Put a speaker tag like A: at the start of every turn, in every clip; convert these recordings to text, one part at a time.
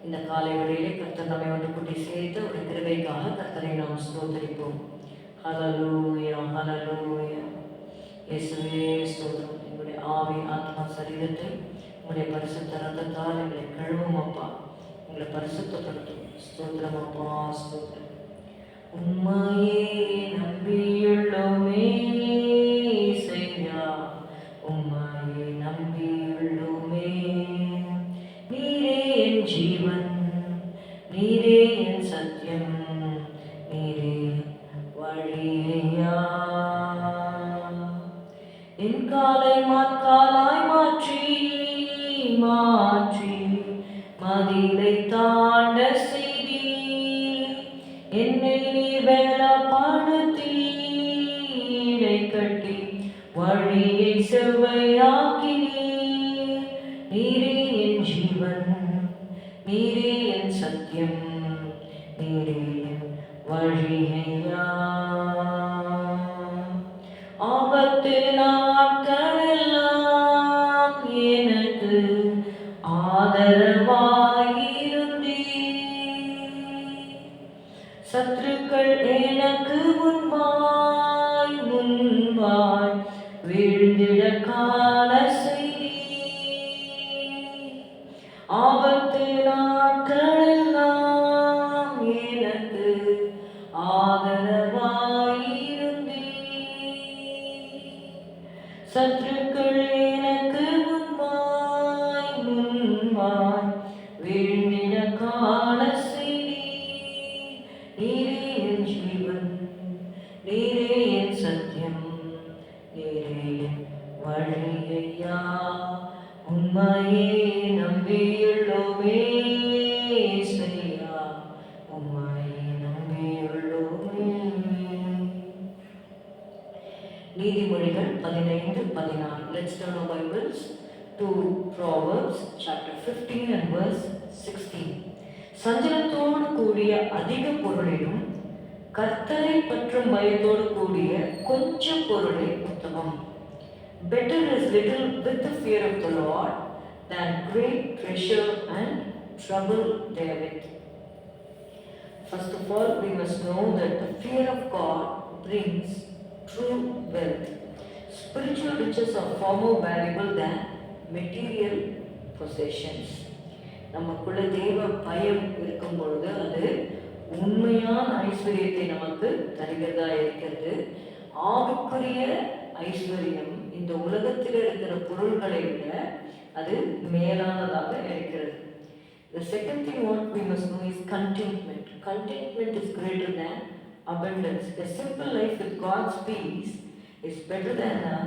A: இந்த காலை வேளையிலே கர்த்தர் நம்மை ஒன்று கூட்டி சேர்த்து ஒரு கிருபைக்காக கர்த்தரை நாம் ஸ்தோத்தரிப்போம். ஹல்லேலூயா, ஹல்லேலூயா. இயேசுவே ஸ்தோத்திரம். எங்களுடைய ஆவி, ஆத்மா, சரீரத்தை உங்களுடைய பரிசுத்த ரத்தத்தால் எங்களை கழுவும் அப்பா, எங்களை பரிசுத்தப்படுத்தும். ஸ்தோத்திரம் அப்பா, ஸ்தோத்திரம். உம்மையே நம்பியுள்ளோமே இயேசையா, உம்மையே நம்பியுள்ளோமே. நீரே என் ஜீவன், நீரே என் சத்தியம், நீரே வழியையா. என் காலை மாற்காலாய் மாற்றி மாற்றி மதிலை தாண்ட செய்தி என்னை நீர் வேலப்படுத்தி இடை கட்டி வழியை செவ்வையாக்கினீ. நீரே என் ஜீவன், நீரே என் சத்தியம், நீரே என் வழியையா. ஆபத்து நாட்களெல்லாம் எனக்கு ஆதரவாயிருந்தீ. சத்துருக்கள் எனக்கு முன்பாய் முன்பாய் வீழ்ந்திட கால செய்தி. ஆபத்து நாட்களெல்லாம் எனக்கு ஆதரவாயிருந்தீ. சத்துருக்கள் எனக்கு முன்பாய் முன்பாய் வீழ்ந்திட கால செய்தி. நீரே என் ஜீவன், நீரே என் சத்தியம், நீரே என் வழியையா. உம்மையே நம்பியுள்ளோமே இயேசையா, உம்மையே நம்பியுள்ளோமே. நீதிமொழிகள் 15:16. Let's turn our Bibles to Proverbs chapter 15 and verse 16. சஞ்சலத்தோடு கூடிய அதிக பொருளிலும் கர்த்தரை பற்றும் பயத்தோடு கூடிய கொஞ்சம் பொருளே உத்தமம். Better is little with the fear of the Lord than great treasure and trouble therewith. First of all, we must know that the fear of God brings true wealth. Spiritual riches are far more valuable than material possessions. நமக்குள்ள தேவ பயம் இருக்கும் பொழுது அது உண்மையான ஐஸ்வர்யத்தை நமக்கு தருகிறதா இருக்கிறது. ஆவிக்குரிய ஐஸ்வர்யம் இந்த உலகத்தில் இருக்கிற பொருள்களை விட அது மேலானதாக இருக்கிறது. The second thing what we must know is contentment. Contentment is greater than abundance. A simple life with God's peace is better than a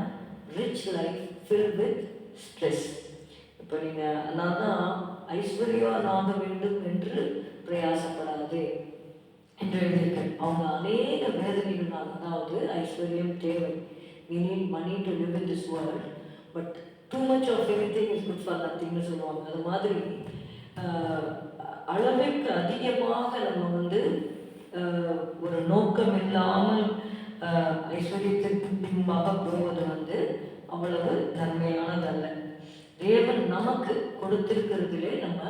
A: rich life filled with stress. இப்போ நீங்கள் நான் தான் ஐஸ்வர்யனாக வேண்டும் என்று பிரயாசப்படாது என்று எழுதியிருக்கேன். அவங்க அநேக வேதனைகளால், அதாவது ஐஸ்வர்யம் தேவை. We need money to live in this world, but too much of everything is good for nothing னு சொல்லுவாங்க. அது மாதிரி அளவுக்கு அதிகமாக நம்ம ஒரு நோக்கம் இல்லாமல் ஐஸ்வர்யத்திற்கு பின்பாக போவது அவ்வளவு நன்மையானதல்ல. தேவன் நமக்கு கொடுத்திருக்கிறதிலே நம்ம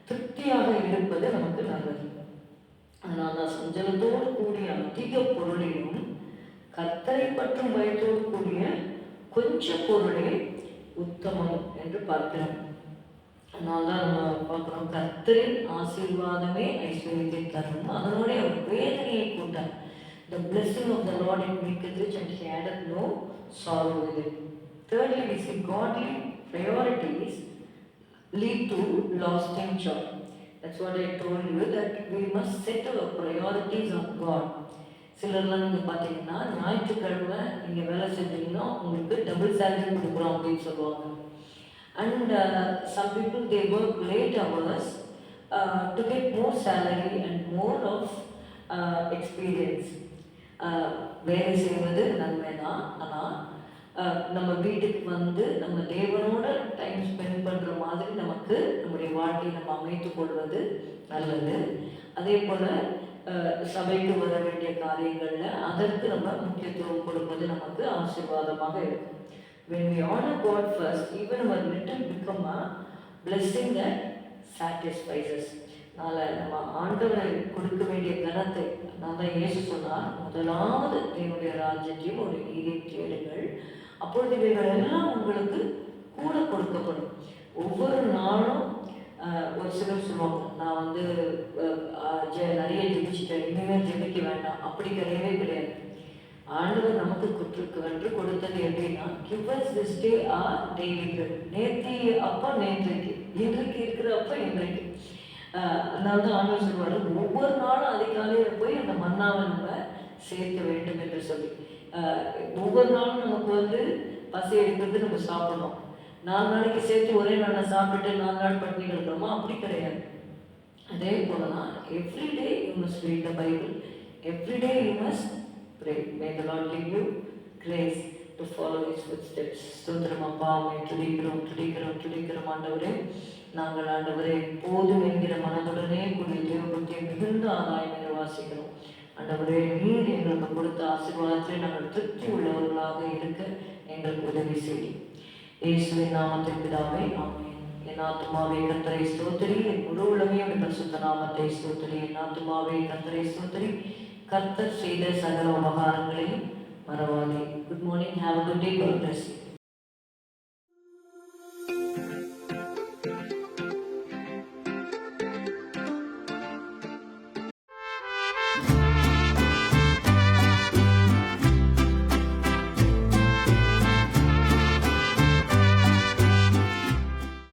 A: திருப்தியாக இருப்பது நமக்கு நல்லது. அதனால சஞ்சலத்தோடு கூடிய அதிக பொருளிலும் கர்த்தரை பற்றும் பயத்தோடு கூடிய கொஞ்ச பொருளே உத்தமம் என்று பார்க்கிறோம். அதனால தான் நம்ம பார்க்குறோம், கர்த்தரின் ஆசீர்வாதமே ஐஸ்வர்யத்தை தரும், அதனோட அவர் வேதனையை கூட்டார். The blessing of the Lord it maketh rich and he addeth no sorrow with it. Thirdly, we see godly priorities lead to lasting joy. That's what I told you, that we must set our priorities on God. சிலர்லாம் நீங்கள் பார்த்தீங்கன்னா ஞாயிற்றுக்கிழமை நீங்கள் வேலை செஞ்சீங்கன்னா உங்களுக்கு double salary கொடுக்குறோம் அப்படின்னு சொல்லுவாங்க. And some people they work late hours to get more salary and more of experience. வேலை செய்வது நன்மை தான், ஆனால் நம்ம வீட்டுக்கு நம்ம தேவனோட டைம் ஸ்பெண்ட் பண்ணுற மாதிரி நமக்கு நம்முடைய வாழ்க்கையை நம்ம அமைத்துக் கொள்வது நல்லது. அதே போல் சபைக்கு வர வேண்டிய காரியங்களில் அதற்கு நம்ம முக்கியத்துவம் கொடுப்பது நமக்கு ஆசீர்வாதமாக இருக்கும். When we honor God first, even our little become a blessing that satisfies. அதனால் நம்ம ஆண்டவரை கொடுக்க வேண்டிய கனத்தை நான் தான் இயேசு சொன்னார், முதலாவது என்னுடைய ராஜ்யத்தையும் ஒரு நீதியும் தேடுங்கள், அப்பொழுது இவைகள் எல்லாம் உங்களுக்கு கூட கொடுக்கப்படும். ஒவ்வொரு நாளும் ஒரு சிலர் சொல்லுவாங்க, நான் வந்து நிறைய ஜெபிச்சிட்டேன், இனிமேல் ஜெபிக்க வேண்டாம். அப்படி கிடையவே கிடையாது. ஆண்டவர் நமக்கு கொடுத்தது எப்படின்னா, give us this day our daily bread. நேற்று அப்பா நேற்றைக்கு, இன்றைக்கு இருக்கிற அப்பா இன்றைக்கு. அதனால தான் ஆண்டவர் சொல்லுவார், ஒவ்வொரு நாளும் அதிகாலையில் போய் அந்த மன்னாவை நம்ம சேர்க்க வேண்டும் என்று சொல்லி. ஒவ்வொரு நாளும் நமக்கு வந்து பசி எடுக்கிறது, நம்ம சாப்பிடணும். 4 நாளைக்கு சேர்த்து ஒரே நாளில் சாப்பிட்டுட்டு 4 நாள் பட்டினி கிடக்கிறோமா? அப்படி கிடையாது. அதே போல தான் everyday you must read the Bible, everyday you must pray. May the Lord give you grace to follow His footsteps. ஸ்தோத்திரம் அப்பா, உம்மை துதிக்கிறோம் ஆண்டவரே. நாங்கள் ஆண்டவரே போதும் என்கிற மனதுடனே கூடிய தேவபக்தியை மிகுந்த ஆதாயம் என்று வாசிக்கிறோம். ஆண்டவரே, நீர் எங்களுக்கு கொடுத்த ஆசீர்வாதத்தை நாங்கள் திருப்தி உள்ளவர்களாக இருக்க எங்களுக்கு உதவி செய்யும். இயேசுவின் நாமத்தில் பிதாவே, ஆமென். என் ஆத்துமாவே கர்த்தரை ஸ்தோத்திரி, என் முழு உள்ளமையும் பரிசுத்த நாமத்தை ஸ்தோத்திரி. என் ஆத்துமாவே கர்த்தரை ஸ்தோத்திரி, கர்த்தர் செய்த சகல உபகாரங்களையும் மறவாதே. Good morning, have a good day, God bless you.